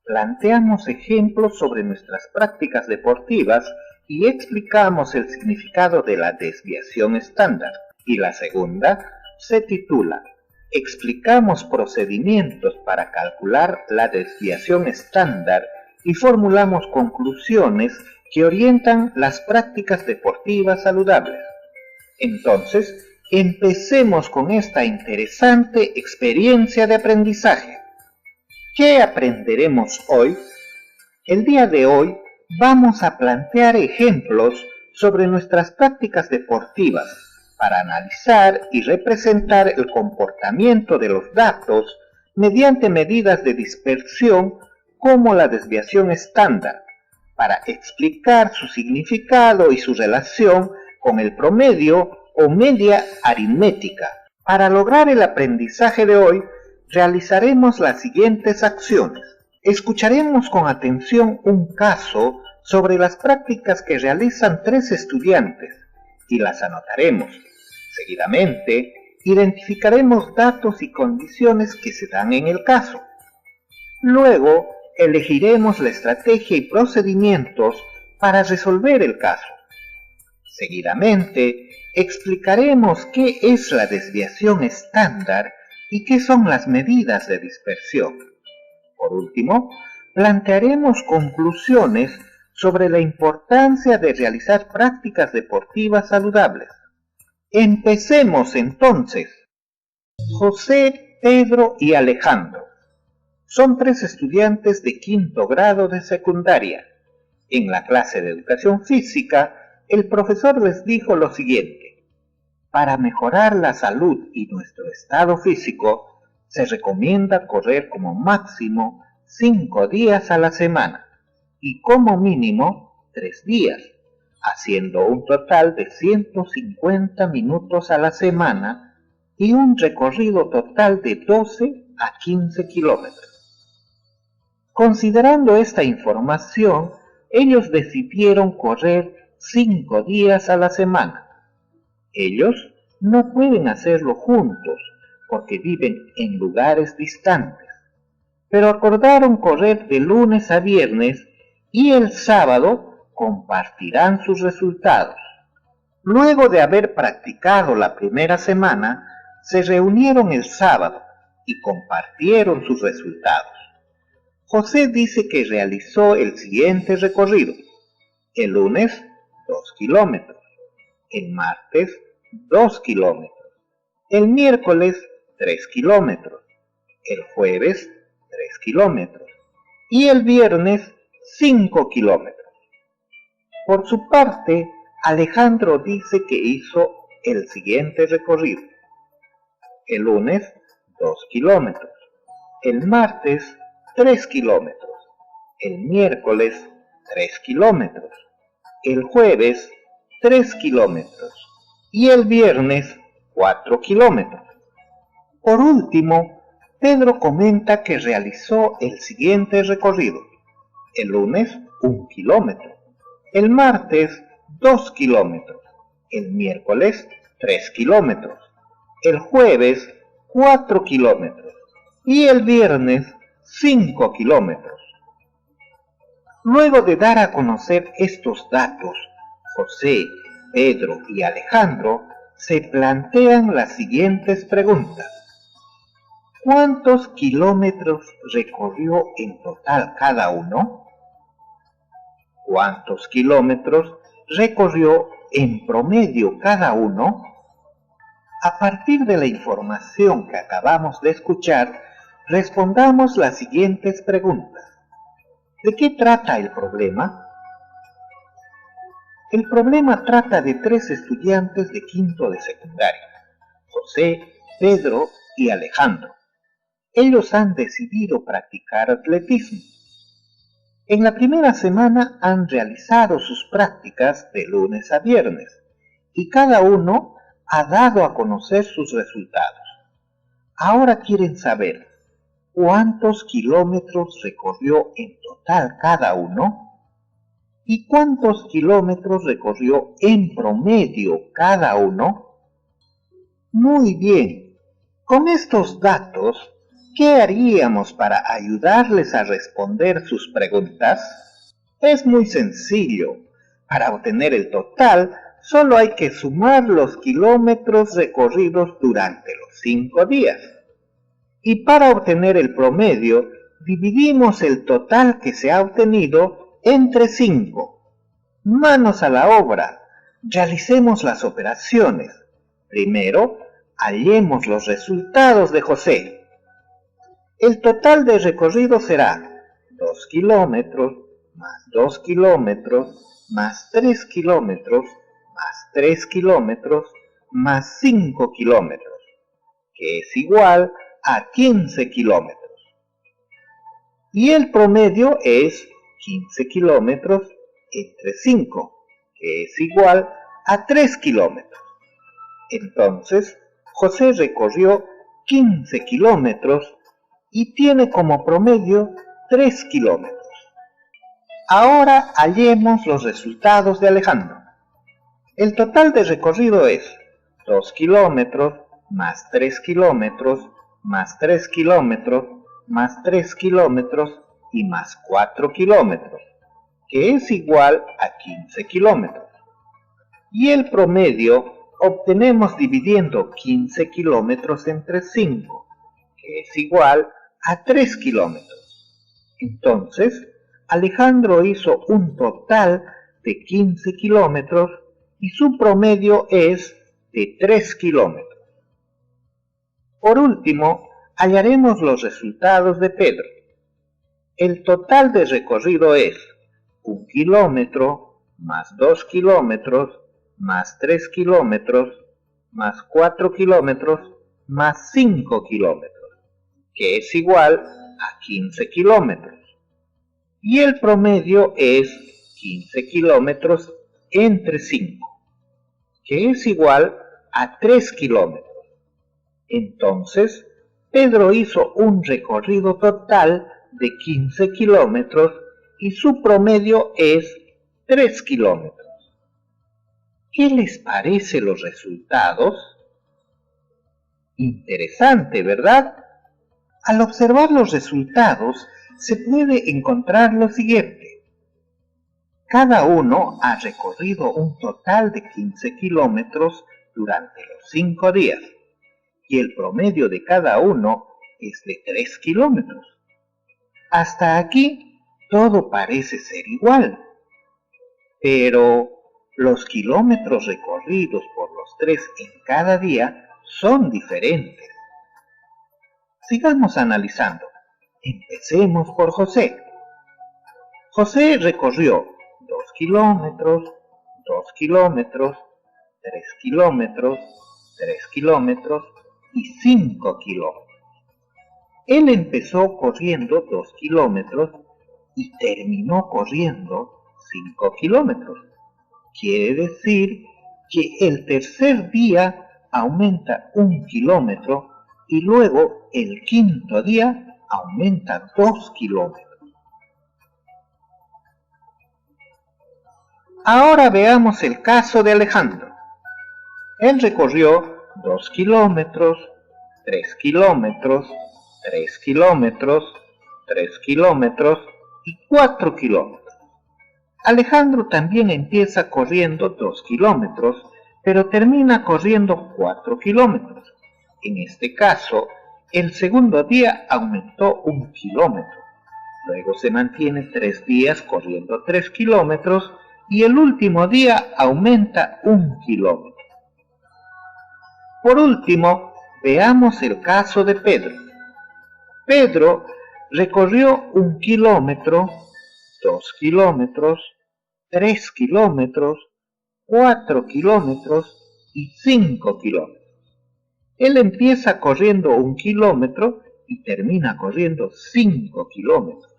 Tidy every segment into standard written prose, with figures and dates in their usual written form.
planteamos ejemplos sobre nuestras prácticas deportivas y explicamos el significado de la desviación estándar. Y la segunda se titula Explicamos procedimientos para calcular la desviación estándar y formulamos conclusiones que orientan las prácticas deportivas saludables. Entonces, empecemos con esta interesante experiencia de aprendizaje. ¿Qué aprenderemos hoy? El día de hoy vamos a plantear ejemplos sobre nuestras prácticas deportivas para analizar y representar el comportamiento de los datos mediante medidas de dispersión como la desviación estándar, para explicar su significado y su relación con el promedio o media aritmética. Para lograr el aprendizaje de hoy, realizaremos las siguientes acciones. Escucharemos con atención un caso sobre las prácticas que realizan 3 estudiantes y las anotaremos. Seguidamente, identificaremos datos y condiciones que se dan en el caso. Luego, elegiremos la estrategia y procedimientos para resolver el caso. Seguidamente, explicaremos qué es la desviación estándar y qué son las medidas de dispersión. Por último, plantearemos conclusiones sobre la importancia de realizar prácticas deportivas saludables. Empecemos entonces. José, Pedro y Alejandro son 3 estudiantes de 5º grado de secundaria. En la clase de educación física, el profesor les dijo lo siguiente: para mejorar la salud y nuestro estado físico, se recomienda correr como máximo 5 días a la semana y como mínimo 3 días, haciendo un total de 150 minutos a la semana y un recorrido total de 12 a 15 kilómetros. Considerando esta información, ellos decidieron correr 5 días a la semana. Ellos no pueden hacerlo juntos porque viven en lugares distantes, pero acordaron correr de lunes a viernes y el sábado compartirán sus resultados. Luego de haber practicado la primera semana, se reunieron el sábado y compartieron sus resultados. José dice que realizó el siguiente recorrido: el lunes 2 kilómetros, el martes 2 kilómetros, el miércoles 3 kilómetros, el jueves 3 kilómetros y el viernes 5 kilómetros. Por su parte, Alejandro dice que hizo el siguiente recorrido: el lunes 2 kilómetros, el martes 3 kilómetros, el miércoles 3 kilómetros, el jueves 3 kilómetros y el viernes 4 kilómetros. Por último, Pedro comenta que realizó el siguiente recorrido: el lunes 1 kilómetro, el martes 2 kilómetros, el miércoles 3 kilómetros, el jueves 4 kilómetros y el viernes 5 kilómetros. Luego de dar a conocer estos datos, José, Pedro y Alejandro se plantean las siguientes preguntas. ¿Cuántos kilómetros recorrió en total cada uno? ¿Cuántos kilómetros recorrió en promedio cada uno? A partir de la información que acabamos de escuchar, respondamos las siguientes preguntas. ¿De qué trata el problema? El problema trata de 3 estudiantes de 5º de secundaria: José, Pedro y Alejandro. Ellos han decidido practicar atletismo. En la primera semana han realizado sus prácticas de lunes a viernes y cada uno ha dado a conocer sus resultados. Ahora quieren saber cuántos kilómetros recorrió en total cada uno y cuántos kilómetros recorrió en promedio cada uno. Muy bien, con estos datos ¿Qué haríamos para ayudarles a responder sus preguntas? Es muy sencillo. Para obtener el total, solo hay que sumar los kilómetros recorridos durante los 5 días. Y para obtener el promedio, dividimos el total que se ha obtenido entre 5. Manos a la obra. Realicemos las operaciones. Primero, hallemos los resultados de José. El total de recorrido será 2 kilómetros, más 2 kilómetros, más 3 kilómetros, más 3 kilómetros, más 5 kilómetros, que es igual a 15 kilómetros. Y el promedio es 15 kilómetros entre 5, que es igual a 3 kilómetros. Entonces, José recorrió 15 kilómetros y tiene como promedio 3 kilómetros. Ahora hallemos los resultados de Alejandro. El total de recorrido es 2 kilómetros, más 3 kilómetros, más 3 kilómetros, más 3 kilómetros y más 4 kilómetros, que es igual a 15 kilómetros. Y el promedio obtenemos dividiendo 15 kilómetros entre 5, que es igual a 3 kilómetros. Entonces, Alejandro hizo un total de 15 kilómetros y su promedio es de 3 kilómetros. Por último, hallaremos los resultados de Pedro. El total de recorrido es 1 kilómetro, más 2 kilómetros, más 3 kilómetros, más 4 kilómetros, más 5 kilómetros, que es igual a 15 kilómetros. Y el promedio es 15 kilómetros entre 5, que es igual a 3 kilómetros. Entonces, Pedro hizo un recorrido total de 15 kilómetros y su promedio es 3 kilómetros. ¿Qué les parece los resultados? Interesante, ¿verdad? Al observar los resultados, se puede encontrar lo siguiente. Cada uno ha recorrido un total de 15 kilómetros durante los 5 días, y el promedio de cada uno es de 3 kilómetros. Hasta aquí todo parece ser igual, pero los kilómetros recorridos por los 3 en cada día son diferentes. Sigamos analizando. Empecemos por José. José recorrió 2 kilómetros, 2 kilómetros, 3 kilómetros, 3 kilómetros y 5 kilómetros. Él empezó corriendo 2 kilómetros y terminó corriendo 5 kilómetros. Quiere decir que el tercer día aumenta 1 kilómetro y luego el quinto día aumenta 2 kilómetros. Ahora veamos el caso de Alejandro. Él recorrió 2 kilómetros, 3 kilómetros, 3 kilómetros, 3 kilómetros y 4 kilómetros. Alejandro también empieza corriendo 2 kilómetros, pero termina corriendo 4 kilómetros. En este caso, el segundo día aumentó 1 kilómetro. Luego se mantiene 3 días corriendo 3 kilómetros y el último día aumenta 1 kilómetro. Por último, veamos el caso de Pedro. Pedro recorrió 1 kilómetro, 2 kilómetros, 3 kilómetros, 4 kilómetros y 5 kilómetros. Él empieza corriendo 1 kilómetro y termina corriendo 5 kilómetros.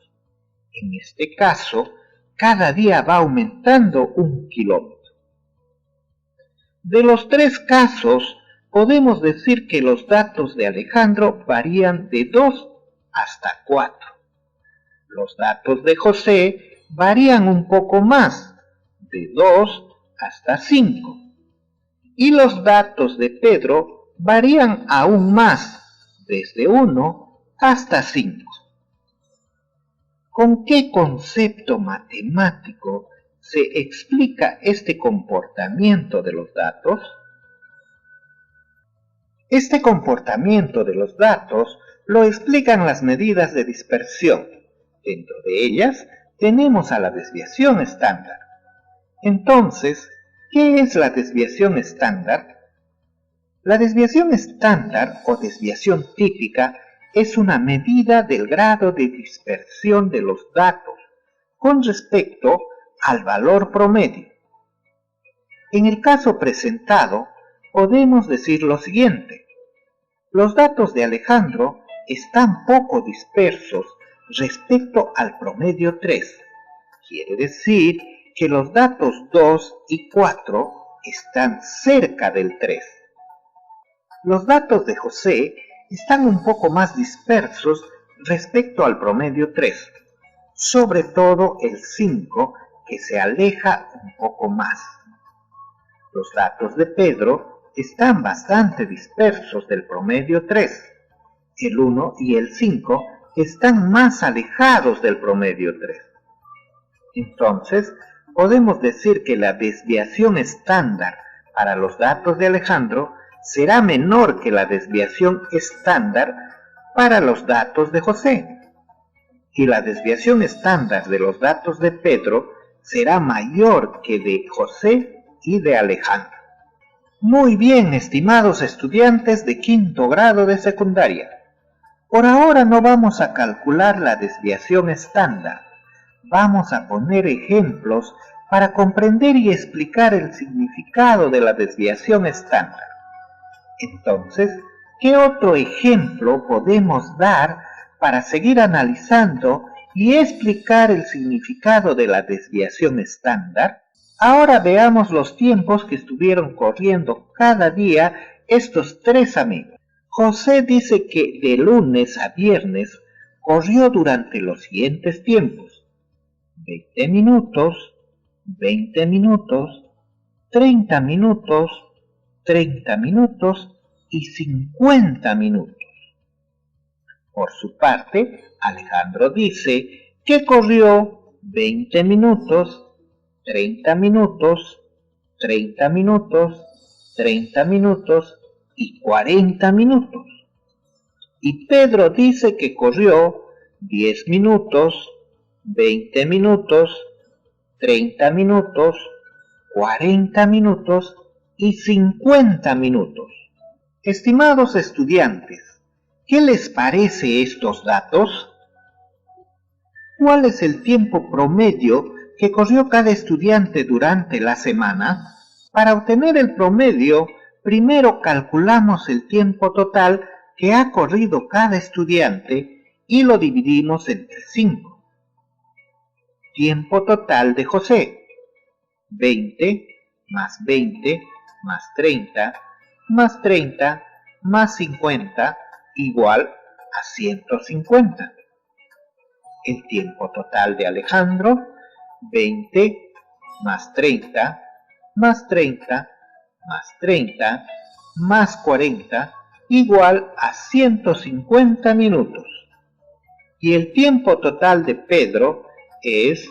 En este caso, cada día va aumentando 1 kilómetro. De los 3 casos, podemos decir que los datos de Alejandro varían de 2 hasta 4. Los datos de José varían un poco más, de 2 hasta 5. Y los datos de Pedro varían aún más, desde 1 hasta 5. ¿Con qué concepto matemático se explica este comportamiento de los datos? Este comportamiento de los datos lo explican las medidas de dispersión. Dentro de ellas tenemos a la desviación estándar. Entonces, ¿qué es la desviación estándar? La desviación estándar o desviación típica es una medida del grado de dispersión de los datos con respecto al valor promedio. En el caso presentado, podemos decir lo siguiente: los datos de Alejandro están poco dispersos respecto al promedio 3. Quiere decir que los datos 2 y 4 están cerca del 3. Los datos de José están un poco más dispersos respecto al promedio 3, sobre todo el 5, que se aleja un poco más. Los datos de Pedro están bastante dispersos del promedio 3. El 1 y el 5 están más alejados del promedio 3. Entonces, podemos decir que la desviación estándar para los datos de Alejandro será menor que la desviación estándar para los datos de José, y la desviación estándar de los datos de Pedro será mayor que de José y de Alejandro. Muy bien, estimados estudiantes de quinto grado de secundaria. Por ahora no vamos a calcular la desviación estándar. Vamos a poner ejemplos para comprender y explicar el significado de la desviación estándar. Entonces, ¿qué otro ejemplo podemos dar para seguir analizando y explicar el significado de la desviación estándar? Ahora veamos los tiempos que estuvieron corriendo cada día estos 3 amigos. José dice que de lunes a viernes corrió durante los siguientes tiempos: 20 minutos, 20 minutos, 30 minutos, 30 minutos y 50 minutos. Por su parte, Alejandro dice que corrió 20 minutos, 30 minutos, 30 minutos, 30 minutos y 40 minutos. Y Pedro dice que corrió 10 minutos, 20 minutos, 30 minutos, 40 minutos y 50 minutos. Estimados estudiantes, ¿qué les parece estos datos? ¿Cuál es el tiempo promedio que corrió cada estudiante durante la semana? Para obtener el promedio, primero calculamos el tiempo total que ha corrido cada estudiante y lo dividimos entre 5. Tiempo total de José: 20 más 20 más 30 más 30 más 50 igual a 150. El tiempo total de Alejandro: 20 más 30 más 30 más 30 más 40 igual a 150 minutos. Y el tiempo total de Pedro es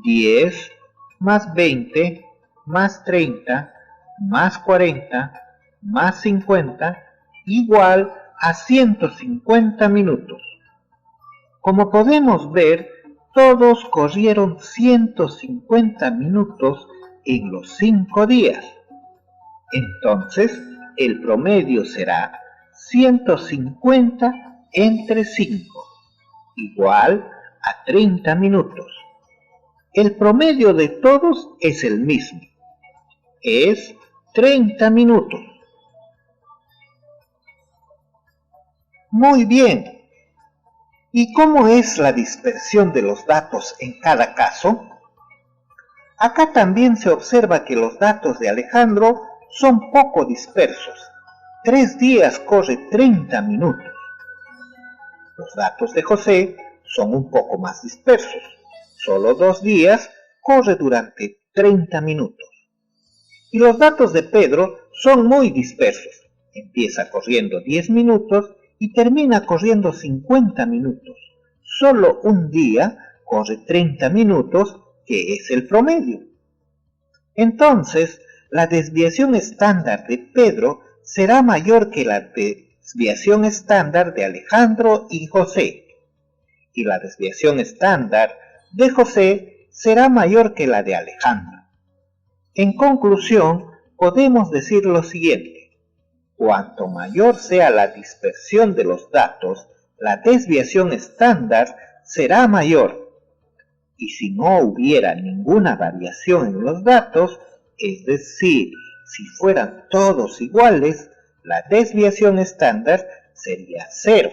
10 más 20 más 30 más 40 más 50 igual a 150 minutos. Como podemos ver, todos corrieron 150 minutos en los 5 días. Entonces, el promedio será 150 entre 5, igual a 30 minutos. El promedio de todos es el mismo, es 30 minutos. Muy bien. ¿Y cómo es la dispersión de los datos en cada caso? Acá también se observa que los datos de Alejandro son poco dispersos. 3 días corre 30 minutos. Los datos de José son un poco más dispersos. Solo 2 días corre durante 30 minutos. Y los datos de Pedro son muy dispersos. Empieza corriendo 10 minutos y termina corriendo 50 minutos. Solo un día corre 30 minutos, que es el promedio. Entonces, la desviación estándar de Pedro será mayor que la desviación estándar de Alejandro y José, y la desviación estándar de José será mayor que la de Alejandro. En conclusión, podemos decir lo siguiente: cuanto mayor sea la dispersión de los datos, la desviación estándar será mayor. Y si no hubiera ninguna variación en los datos, es decir, si fueran todos iguales, la desviación estándar sería 0.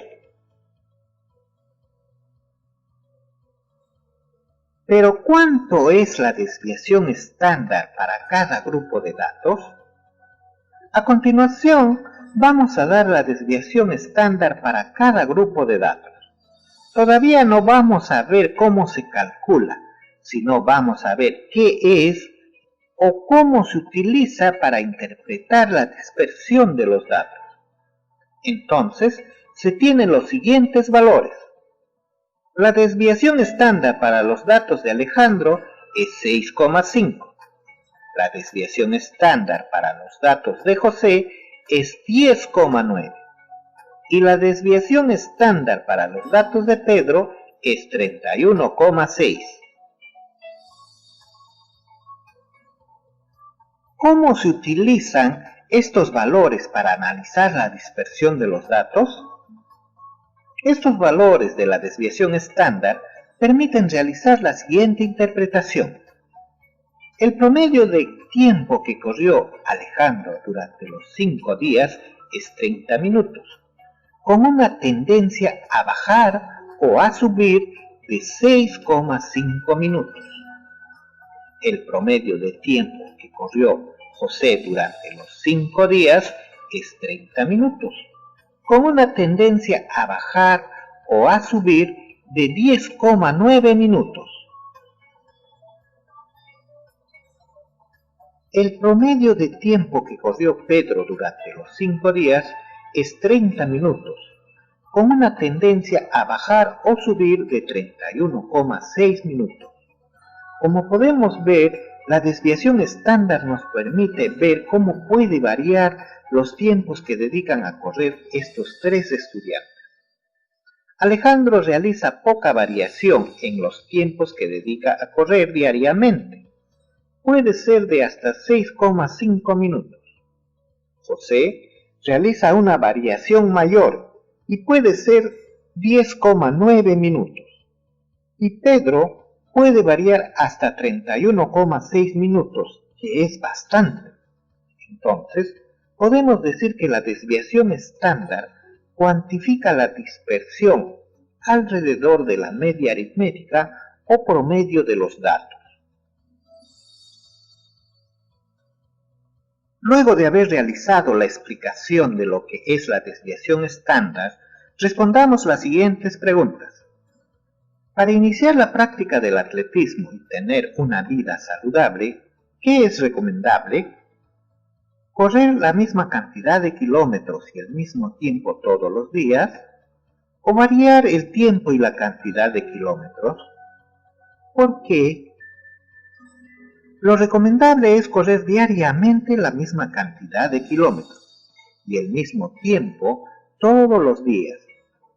Pero ¿cuánto es la desviación estándar para cada grupo de datos? A continuación, vamos a dar la desviación estándar para cada grupo de datos. Todavía no vamos a ver cómo se calcula, sino vamos a ver qué es o cómo se utiliza para interpretar la dispersión de los datos. Entonces, se tienen los siguientes valores. La desviación estándar para los datos de Alejandro es 6,5. La desviación estándar para los datos de José es 10,9. Y la desviación estándar para los datos de Pedro es 31,6. ¿Cómo se utilizan estos valores para analizar la dispersión de los datos? Estos valores de la desviación estándar permiten realizar la siguiente interpretación. El promedio de tiempo que corrió Alejandro durante los 5 días es 30 minutos, con una tendencia a bajar o a subir de 6,5 minutos. El promedio de tiempo que corrió José durante los 5 días es 30 minutos, con una tendencia a bajar o a subir de 10,9 minutos. El promedio de tiempo que corrió Pedro durante los 5 días es 30 minutos, con una tendencia a bajar o subir de 31,6 minutos. Como podemos ver, la desviación estándar nos permite ver cómo puede variar los tiempos que dedican a correr estos 3 estudiantes. Alejandro realiza poca variación en los tiempos que dedica a correr diariamente. Puede ser de hasta 6,5 minutos. José realiza una variación mayor y puede ser 10,9 minutos. Y Pedro puede variar hasta 31,6 minutos, que es bastante. Entonces, podemos decir que la desviación estándar cuantifica la dispersión alrededor de la media aritmética o promedio de los datos. Luego de haber realizado la explicación de lo que es la desviación estándar, respondamos las siguientes preguntas. Para iniciar la práctica del atletismo y tener una vida saludable, ¿qué es recomendable? ¿Correr la misma cantidad de kilómetros y el mismo tiempo todos los días? ¿O variar el tiempo y la cantidad de kilómetros? ¿Por qué? Lo recomendable es correr diariamente la misma cantidad de kilómetros y el mismo tiempo todos los días,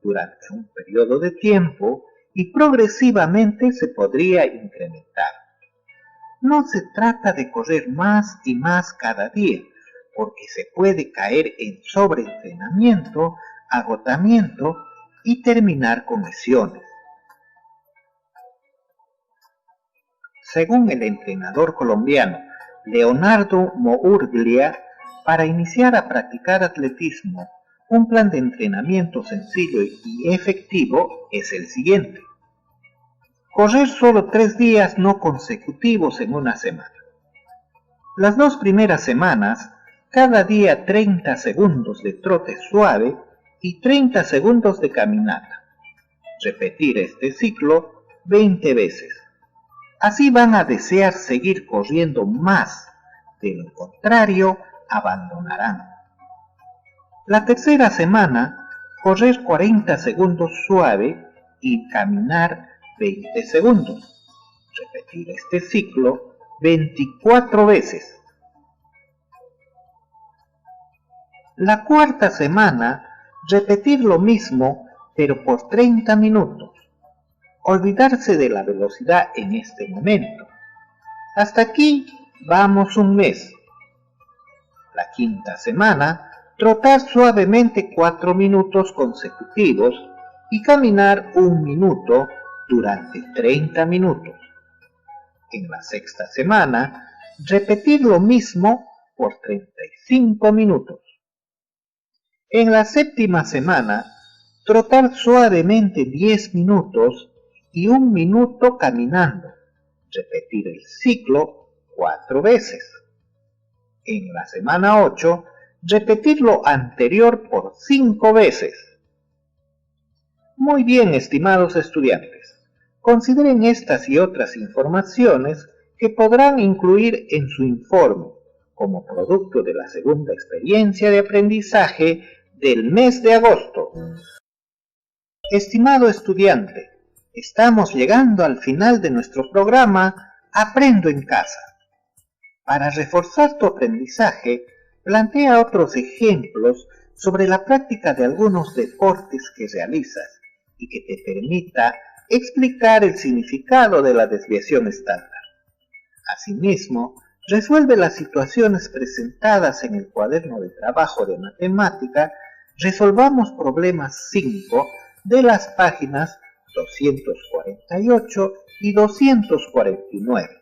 durante un periodo de tiempo, y progresivamente se podría incrementar. No se trata de correr más y más cada día, porque se puede caer en sobreentrenamiento, agotamiento y terminar con lesiones. Según el entrenador colombiano Leonardo Mourglia, para iniciar a practicar atletismo, un plan de entrenamiento sencillo y efectivo es el siguiente. Correr solo 3 días no consecutivos en una semana. Las 2 primeras semanas, cada día 30 segundos de trote suave y 30 segundos de caminata. Repetir este ciclo 20 veces. Así van a desear seguir corriendo más, de lo contrario, abandonarán. La tercera semana, correr 40 segundos suave y caminar 20 segundos. Repetir este ciclo 24 veces. La cuarta semana, repetir lo mismo, pero por 30 minutos. Olvidarse de la velocidad en este momento. Hasta aquí vamos un mes. La quinta semana, trotar suavemente 4 minutos consecutivos y caminar 1 minuto durante 30 minutos. En la sexta semana, repetir lo mismo por 35 minutos. En la séptima semana, trotar suavemente 10 minutos y 1 minuto caminando. Repetir el ciclo 4 veces. En la semana 8, repetir lo anterior por 5 veces. Muy bien, estimados estudiantes. Consideren estas y otras informaciones que podrán incluir en su informe como producto de la segunda experiencia de aprendizaje del mes de agosto. Estimado estudiante, estamos llegando al final de nuestro programa Aprendo en Casa. Para reforzar tu aprendizaje, plantea otros ejemplos sobre la práctica de algunos deportes que realizas y que te permita explicar el significado de la desviación estándar. Asimismo, resuelve las situaciones presentadas en el cuaderno de trabajo de matemática. Resolvamos problemas 5 de las páginas 248 y 249.